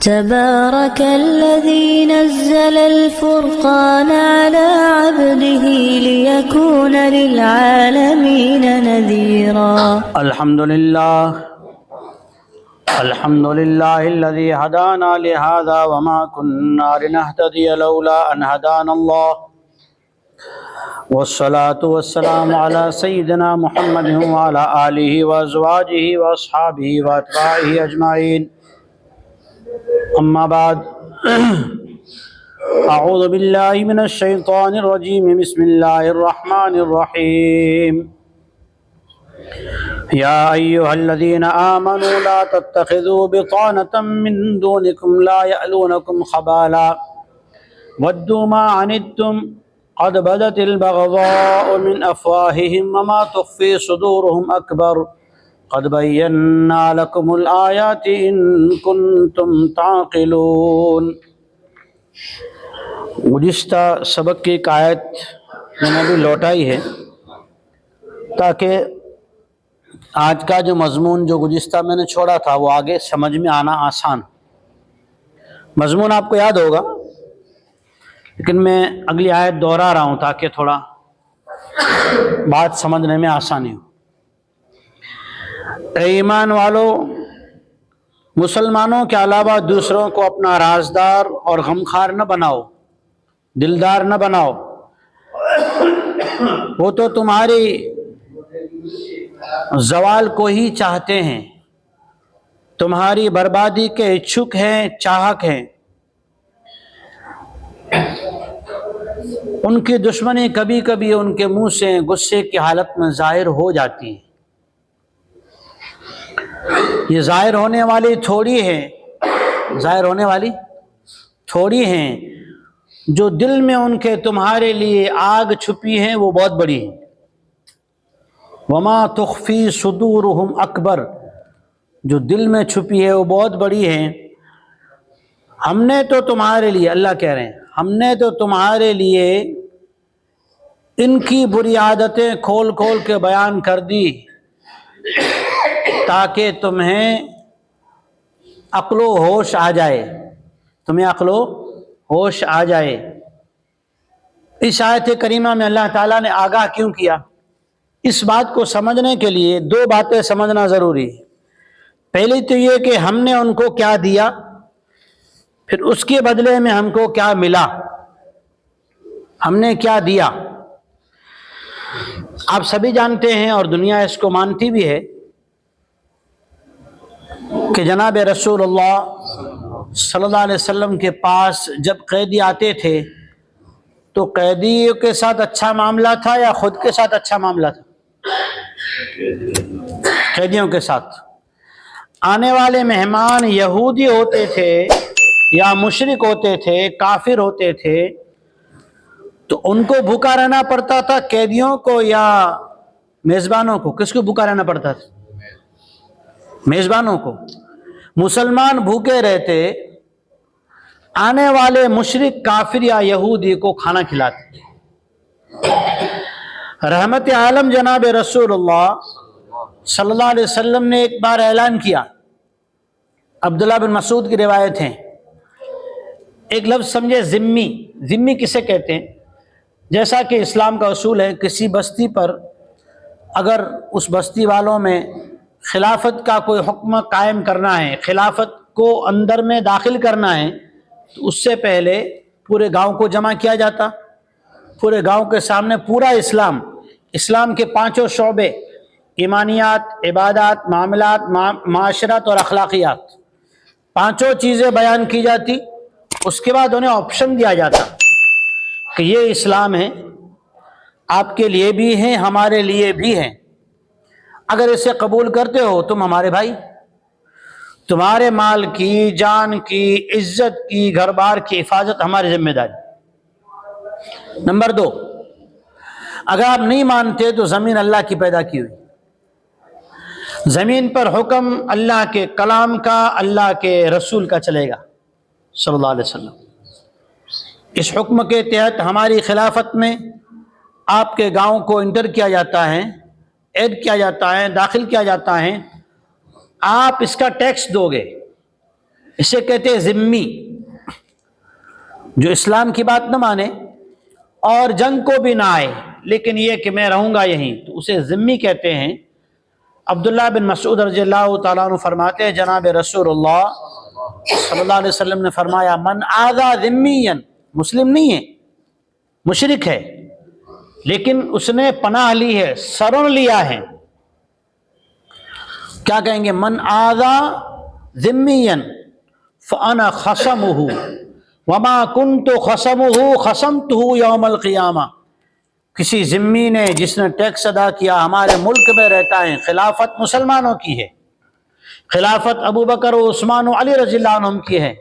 تبارك الذي نزل الفرقان على عبده ليكون للعالمين نذيرا. الحمد لله الذي هدانا لهذا وما كنا لنهتدي لولا أن هدانا الله والصلاة والسلام على سيدنا محمد وعلى آله وأزواجه وأصحابه وأتباعه أجمعين. أما بعد، أعوذ بالله من الشيطان الرجيم. بسم الله الرحمن الرحيم. يا أيها الذين آمنوا لا تتخذوا بطانة من دونكم لا يألونكم خبالا ودوا ما عنتم قد بدت البغضاء من أفواههم وما تخفي صدورهم أكبر قد بينا لكم الآيات إن كنتم تعقلون. گزشتہ سبق کی ایک آیت میں نے بھی لوٹائی ہے تاکہ آج کا جو مضمون جو گزشتہ میں نے چھوڑا تھا وہ آگے سمجھ میں آنا آسان. مضمون آپ کو یاد ہوگا لیکن میں اگلی آیت دوہرا رہا ہوں تاکہ تھوڑا بات سمجھنے میں آسانی ہو. اے ایمان والو، مسلمانوں کے علاوہ دوسروں کو اپنا رازدار اور غمخوار نہ بناؤ، دلدار نہ بناؤ. وہ تو تمہاری زوال کو ہی چاہتے ہیں، تمہاری بربادی کے اچھک ہیں، چاہک ہیں. ان کی دشمنی کبھی کبھی ان کے منہ سے غصے کی حالت میں ظاہر ہو جاتی ہے. یہ ظاہر ہونے والی تھوڑی ہیں، جو دل میں ان کے تمہارے لیے آگ چھپی ہیں وہ بہت بڑی ہے. وما تخفی صدورہم اکبر، جو دل میں چھپی ہے وہ بہت بڑی ہے. ہم نے تو تمہارے لیے، اللہ کہہ رہے ہیں، ہم نے تو تمہارے لیے ان کی بری عادتیں کھول کھول کے بیان کر دی تاکہ تمہیں عقل و ہوش آ جائے، اس آیت کریمہ میں اللہ تعالیٰ نے آگاہ کیوں کیا؟ اس بات کو سمجھنے کے لیے دو باتیں سمجھنا ضروری ہے. پہلی تو یہ کہ ہم نے ان کو کیا دیا، پھر اس کے بدلے میں ہم کو کیا ملا. ہم نے کیا دیا؟ آپ سبھی جانتے ہیں اور دنیا اس کو مانتی بھی ہے کہ جناب رسول اللہ صلی اللہ علیہ وسلم کے پاس جب قیدی آتے تھے تو قیدیوں کے ساتھ اچھا معاملہ تھا یا خود کے ساتھ اچھا معاملہ تھا؟ قیدیوں کے ساتھ. آنے والے مہمان یہودی ہوتے تھے یا مشرک ہوتے تھے، کافر ہوتے تھے، تو ان کو بھوکا رہنا پڑتا تھا، قیدیوں کو یا میزبانوں کو؟ کس کو بھوکا رہنا پڑتا تھا؟ میزبانوں کو. مسلمان بھوکے رہتے، آنے والے مشرک کافر یا یہودی کو کھانا کھلاتے. رحمت عالم جناب رسول اللہ صلی اللہ علیہ وسلم نے ایک بار اعلان کیا، عبداللہ بن مسعود کی روایت ہے. ایک لفظ سمجھے، ذمی. ذمی کسے کہتے ہیں؟ جیسا کہ اسلام کا اصول ہے، کسی بستی پر اگر اس بستی والوں میں خلافت کا کوئی حکم قائم کرنا ہے، خلافت کو اندر میں داخل کرنا ہے، تو اس سے پہلے پورے گاؤں کو جمع کیا جاتا. پورے گاؤں کے سامنے پورا اسلام کے پانچوں شعبے، ایمانیات، عبادات، معاملات، معاشرت اور اخلاقیات، پانچوں چیزیں بیان کی جاتی. اس کے بعد انہیں آپشن دیا جاتا کہ یہ اسلام ہے، آپ کے لیے بھی ہیں، ہمارے لیے بھی ہیں. اگر اسے قبول کرتے ہو تم ہمارے بھائی، تمہارے مال کی، جان کی، عزت کی، گھر بار کی حفاظت ہماری ذمہ داری. نمبر 2، اگر آپ نہیں مانتے تو زمین اللہ کی پیدا کی ہوئی، زمین پر حکم اللہ کے کلام کا، اللہ کے رسول کا چلے گا صلی اللہ علیہ وسلم. اس حکم کے تحت ہماری خلافت میں آپ کے گاؤں کو انٹر کیا جاتا ہے، ایڈ کیا جاتا ہے، داخل کیا جاتا ہے. آپ اس کا ٹیکس دو گے، اسے کہتے ہیں ذمی، جو اسلام کی بات نہ مانے اور جنگ کو بھی نہ آئے، لیکن یہ کہ میں رہوں گا یہیں، تو اسے ذمی کہتے ہیں۔ عبداللہ بن مسعود رضی اللہ تعالیٰ عنہ فرماتے ہیں جناب رسول اللہ صلی اللہ علیہ وسلم نے فرمایا من آذا ذمیا، مسلم نہیں ہے، مشرک ہے، لیکن اس نے پناہ لی ہے، سرن لیا ہے۔ کیا کہیں گے؟ من آذا ذمیا فانا خصمہ وما کنت خصمہ خصمتہ یوم القیامہ۔ کسی ذمی نے جس نے ٹیکس ادا کیا، ہمارے ملک میں رہتا ہے، خلافت مسلمانوں کی ہے، خلافت ابو بکر و عثمان و علی رضی اللہ عنہم کی ہے،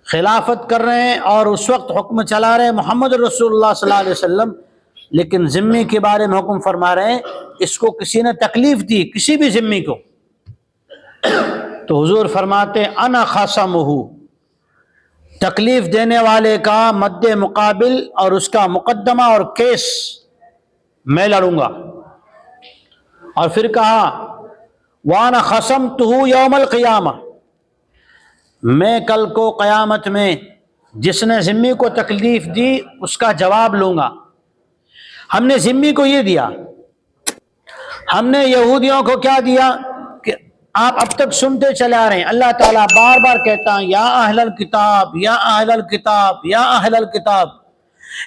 خلافت کر رہے ہیں اور اس وقت حکم چلا رہے ہیں محمد رسول اللہ صلی اللہ علیہ وسلم، لیکن ذمی کے بارے میں حکم فرما رہے ہیں اس کو کسی نے تکلیف دی، کسی بھی ذمی کو، تو حضور فرماتے ہیں انا خاصمہ، تکلیف دینے والے کا مد مقابل اور اس کا مقدمہ اور کیس میں لڑوں گا۔ اور پھر کہا وَأَنَا خَصَمْتُهُ يَوْمَ الْقِيَامَةِ، میں کل کو قیامت میں جس نے ذمی کو تکلیف دی اس کا جواب لوں گا۔ ہم نے ذمی کو یہ دیا، ہم نے یہودیوں کو کیا دیا کہ آپ اب تک سنتے چلے آ رہے ہیں، اللہ تعالیٰ بار بار کہتا ہے یا اہل الکتاب یا اہل الکتاب یا اہل الکتاب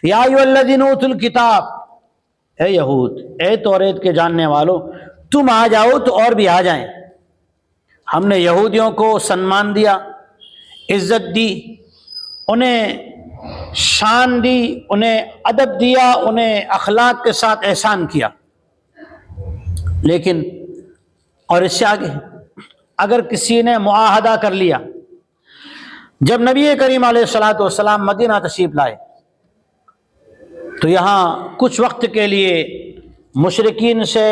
یا ایھا الذین اوتوا الکتاب، اے یہود، اے توریت کے جاننے والوں، تم آ جاؤ تو اور بھی آ جائیں۔ ہم نے یہودیوں کو سنمان دیا، عزت دی، انہیں شان دی، انہیں ادب دیا، انہیں اخلاق کے ساتھ احسان کیا، لیکن اور اس سے آگے اگر کسی نے معاہدہ کر لیا، جب نبی کریم علیہ الصلوۃ والسلام مدینہ تشریف لائے تو یہاں کچھ وقت کے لیے مشرکین سے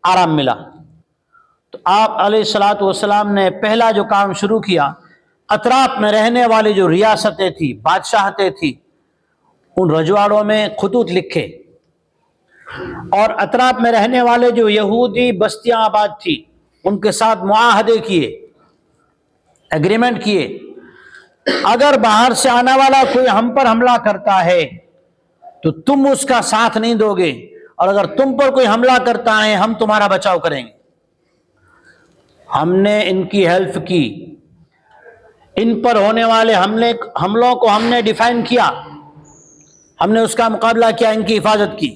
آرام ملا، تو آپ علیہ الصلوۃ والسلام نے پہلا جو کام شروع کیا، اطراف میں رہنے والی جو ریاستیں تھی، بادشاہتیں تھی، ان رجواڑوں میں خطوط لکھے، اور اطراف میں رہنے والے جو یہودی بستیاں آباد تھی ان کے ساتھ معاہدے کیے، ایگریمنٹ کیے، اگر باہر سے آنے والا کوئی ہم پر حملہ کرتا ہے تو تم اس کا ساتھ نہیں دو گے، اور اگر تم پر کوئی حملہ کرتا ہے ہم تمہارا بچاؤ کریں گے۔ ہم نے ان کی ہیلپ کی، ان پر ہونے والے حملوں کو ہم نے ڈیفائن کیا، ہم نے اس کا مقابلہ کیا، ان کی حفاظت کی،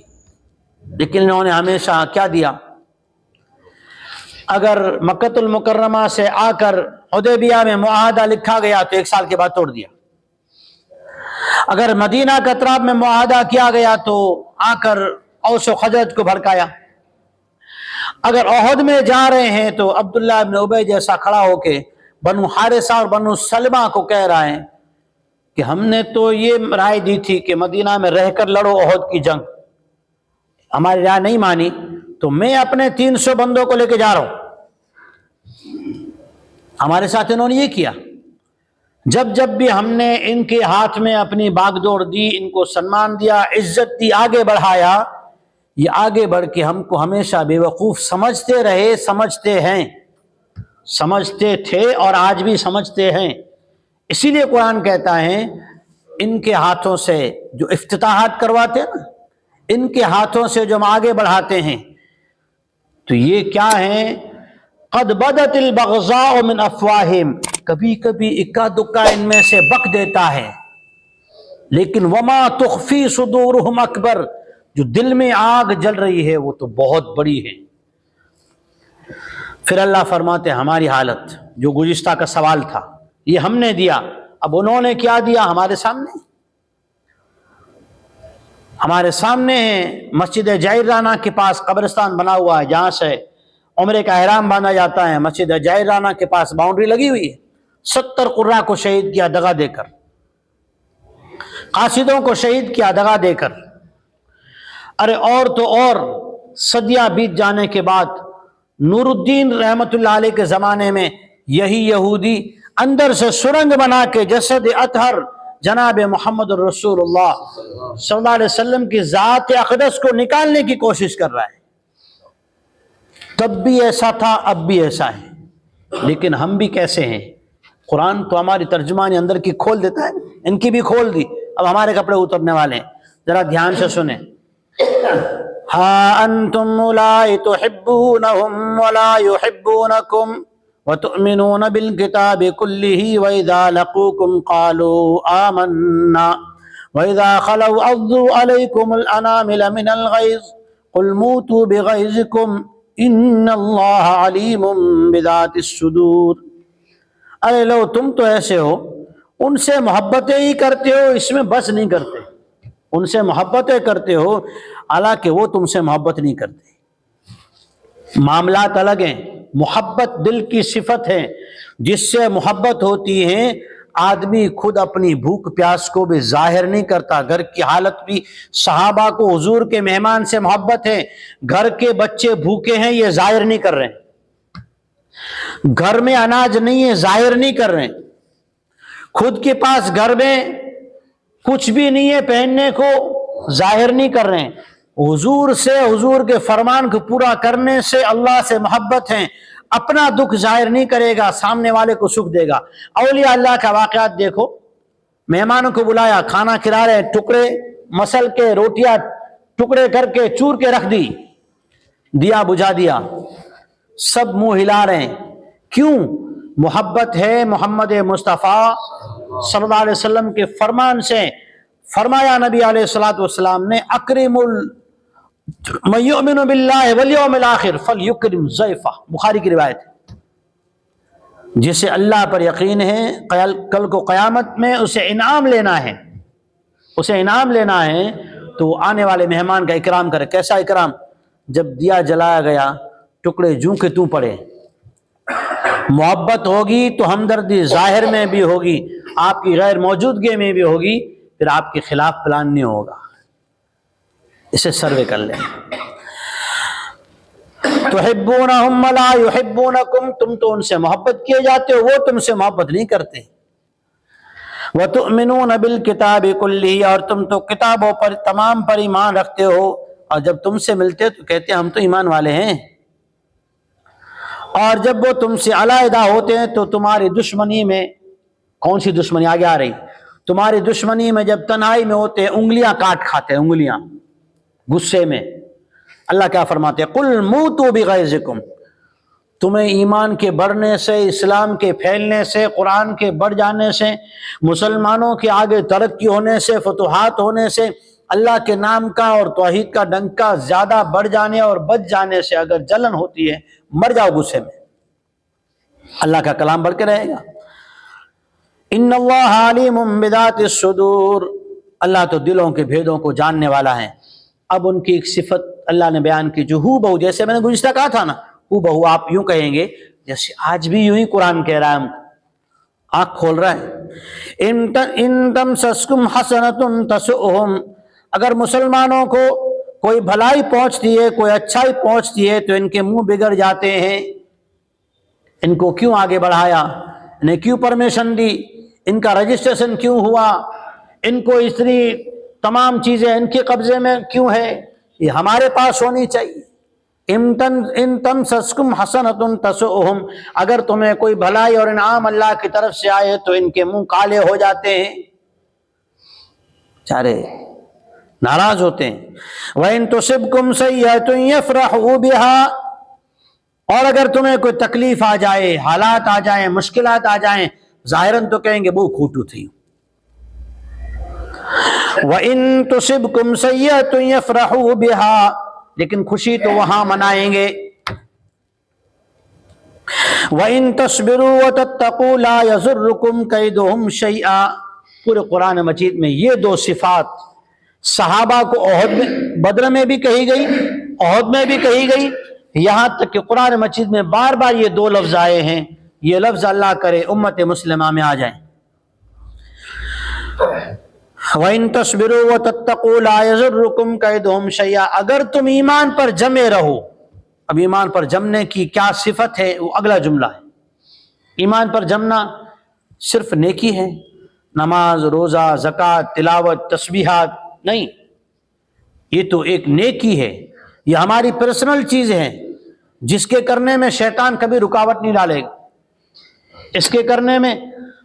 لیکن انہوں نے ہمیشہ کیا دیا؟ اگر مکہ المکرمہ سے آ کر حدیبیہ میں معاہدہ لکھا گیا تو 1 سال کے بعد توڑ دیا، اگر مدینہ کے اطراف میں معاہدہ کیا گیا تو آ کر اوس و خزرج کو بھڑکایا، اگر احد میں جا رہے ہیں تو عبداللہ بن ابی جیسا کھڑا ہو کے بنو حارثہ اور بنو سلمہ کو کہہ رہا ہے کہ ہم نے تو یہ رائے دی تھی کہ مدینہ میں رہ کر لڑو احد کی جنگ، ہماری رائے نہیں مانی تو میں اپنے 300 بندوں کو لے کے جا رہا ہوں۔ ہمارے ساتھ انہوں نے یہ کیا، جب بھی ہم نے ان کے ہاتھ میں اپنی باغ دوڑ دی، ان کو سنمان دیا، عزت دی، آگے بڑھایا، یہ آگے بڑھ کے ہم کو ہمیشہ بے وقوف سمجھتے رہے، سمجھتے ہیں، سمجھتے تھے اور آج بھی سمجھتے ہیں۔ اسی لیے قرآن کہتا ہے ان کے ہاتھوں سے جو افتتاحات کرواتے ہیں نا، ان کے ہاتھوں سے جو ہم آگے بڑھاتے ہیں، تو یہ کیا ہیں؟ قد بدت البغضاء من افواہہم، کبھی کبھی اکا دکا ان میں سے بک دیتا ہے، لیکن وما تخفی صدورہم اکبر، جو دل میں آگ جل رہی ہے وہ تو بہت بڑی ہے۔ پھر اللہ فرماتے ہیں ہماری حالت، جو گزشتہ کا سوال تھا یہ ہم نے دیا، اب انہوں نے کیا دیا؟ ہمارے سامنے مسجد جعرانہ کے پاس قبرستان بنا ہوا ہے جہاں سے عمرے کا احرام باندھا جاتا ہے، مسجد جعرانہ کے پاس باؤنڈری لگی ہوئی ہے، 70 قرہ کو شہید کیا دغا دے کر، قاصدوں کو شہید کیا دغا دے کر۔ ارے اور تو اور صدیاں بیت جانے کے بعد نور الدین رحمت اللہ علیہ کے زمانے میں یہی یہودی اندر سے سرنگ بنا کے جسد اطہر جناب محمد الرسول اللہ صلی اللہ علیہ وسلم کی ذات اقدس کو نکالنے کی کوشش کر رہا ہے۔ تب بھی ایسا تھا، اب بھی ایسا ہے، لیکن ہم بھی کیسے ہیں؟ قرآن تو ہماری ترجمانی اندر کی کھول دیتا ہے، ان کی بھی کھول دی، اب ہمارے کپڑے اترنے والے ہیں. ذرا دھیان سے سنیں. ہا انتم اولئک تحبونہم ولا یحبونکم وتؤمنون بالکتاب کلہ واذا لقوکم قالوا آمنا واذا خلوا عضوا علیکم الانامل من الغیظ قل موتوا بغیظکم ان اللہ علیم بذات الصدور. ارے لو تم تو ایسے ہو، ان سے محبتیں ہی کرتے ہو، اس میں بس نہیں کرتے، ان سے محبتیں کرتے ہو حالانکہ وہ تم سے محبت نہیں کرتے. معاملات الگ ہیں. محبت دل کی صفت ہے، جس سے محبت ہوتی ہے آدمی خود اپنی بھوک پیاس کو بھی ظاہر نہیں کرتا. گھر کی حالت بھی، صحابہ کو حضور کے مہمان سے محبت ہے، گھر کے بچے بھوکے ہیں یہ ظاہر نہیں کر رہے ہیں، گھر میں اناج نہیں ہے ظاہر نہیں کر رہے ہیں، خود کے پاس گھر میں کچھ بھی نہیں ہے پہننے کو ظاہر نہیں کر رہے ہیں. حضور سے، حضور کے فرمان کو پورا کرنے سے اللہ سے محبت ہے. اپنا دکھ ظاہر نہیں کرے گا، سامنے والے کو سکھ دے گا. اولیاء اللہ کا واقعات دیکھو، مہمانوں کو بلایا، کھانا کھلا رہے، ٹکڑے مسل کے روٹیاں ٹکڑے کر کے چور کے رکھ دی، دیا بجھا دیا، سب منہ ہلا رہے ہیں. کیوں؟ محبت ہے محمد مصطفیٰ صلی اللہ علیہ وسلم کے فرمان سے. فرمایا نبی علیہ الصلوۃ والسلام نے اکرم من یؤمن باللہ والیوم الآخر فلیکرم ضیفہ، بخاری کی روایت ہے. جسے اللہ پر یقین ہے کل کو قیامت میں اسے انعام لینا ہے، اسے انعام لینا ہے تو آنے والے مہمان کا اکرام کرے. کیسا اکرام؟ جب دیا جلایا گیا ٹکڑے جوں کے توں پڑے. محبت ہوگی تو ہمدردی ظاہر میں بھی ہوگی، آپ کی غیر موجودگی میں بھی ہوگی، پھر آپ کے خلاف پلان نہیں ہوگا. اسے سروے کر لیں. تحبونہم ولا یحبونکم، تم تو ان سے محبت کیے جاتے ہو، وہ تم سے محبت نہیں کرتے. وتؤمنون بالکتاب کلہ، اور تم تو کتابوں پر تمام پر ایمان رکھتے ہو، اور جب تم سے ملتے تو کہتے ہیں ہم تو ایمان والے ہیں. اور جب وہ تم سے علیحدہ ہوتے ہیں تو تمہاری دشمنی میں، کون سی دشمنی آگے آ رہی، تمہاری دشمنی میں جب تنہائی میں ہوتے ہیں انگلیاں کاٹ کھاتے ہیں، انگلیاں غصے میں. اللہ کیا فرماتے ہیں؟ قل موتوا بغیظکم، تمہیں ایمان کے بڑھنے سے، اسلام کے پھیلنے سے، قرآن کے بڑھ جانے سے، مسلمانوں کے آگے ترقی ہونے سے، فتوحات ہونے سے، اللہ کے نام کا اور توحید کا ڈنکا زیادہ بڑھ جانے اور بچ جانے سے اگر جلن ہوتی ہے، مر جاؤ غصے میں، اللہ کا کلام بڑھ کے رہے گا. ان اللہ علیم بذات الصدور، اللہ تو دلوں کے بھیدوں کو جاننے والا ہے. اب ان کی ایک صفت اللہ نے بیان کی جو ہو بہو، جیسے میں نے گزشتہ کہا تھا نا، ہو بہو آپ یوں کہیں گے جیسے آج بھی یوں ہی قرآن کہہ رہا ہے، ہم آنکھ کھول رہا ہے. ان تمسسکم حسنۃ تسؤہم، اگر مسلمانوں کو کوئی بھلائی پہنچتی ہے، کوئی اچھائی پہنچتی ہے تو ان کے منہ بگڑ جاتے ہیں. ان کو کیوں آگے بڑھایا، انہیں کیوں پرمیشن دی، ان کا رجسٹریشن کیوں ہوا، ان کو اتنی تمام چیزیں ان کے قبضے میں کیوں ہے، یہ ہمارے پاس ہونی چاہیے. ان تمسسکم حسنۃ تسؤہم، اگر تمہیں کوئی بھلائی اور انعام اللہ کی طرف سے آئے تو ان کے منہ کالے ہو جاتے ہیں، چارے ناراض ہوتے ہیں. وَإِن تُصِبْكُمْ سَيِّئَةٌ يَفْرَحُوا بِهَا، اور اگر تمہیں کوئی تکلیف آ جائے، حالات آ جائیں، مشکلات آ جائیں، ظاہراً تو کہیں گے وہ کھوٹو تھی. وَإِن تُصِبْكُمْ سَيِّئَةٌ يَفْرَحُوا بِهَا، لیکن خوشی تو وہاں منائیں گے. وَإِن تَصْبِرُوا وَتَتَّقُوا لَا يَضُرُّكُمْ كَيْدُهُمْ شَيْئًا. پورے قرآن مجید میں یہ دو صفات صحابہ کو احد میں، بدر میں بھی کہی گئی، احد میں بھی کہی گئی، یہاں تک کہ قرآن مجید میں بار بار یہ دو لفظ آئے ہیں. یہ لفظ اللہ کرے امت مسلمہ میں آ جائیں. وَإِن تَصْبِرُوا وَتَتَّقُوا لَا يَضُرُّكُمْ كَيْدُهُمْ شَيْئًا، اگر تم ایمان پر جمے رہو. اب ایمان پر جمنے کی کیا صفت ہے وہ اگلا جملہ ہے. ایمان پر جمنا صرف نیکی ہے، نماز، روزہ، زکوٰۃ، تلاوت، تسبیحات نہیں، یہ تو ایک نیکی ہے، یہ ہماری پرسنل چیز ہے جس کے کرنے میں شیطان کبھی رکاوٹ نہیں ڈالے گا. اس کے کرنے میں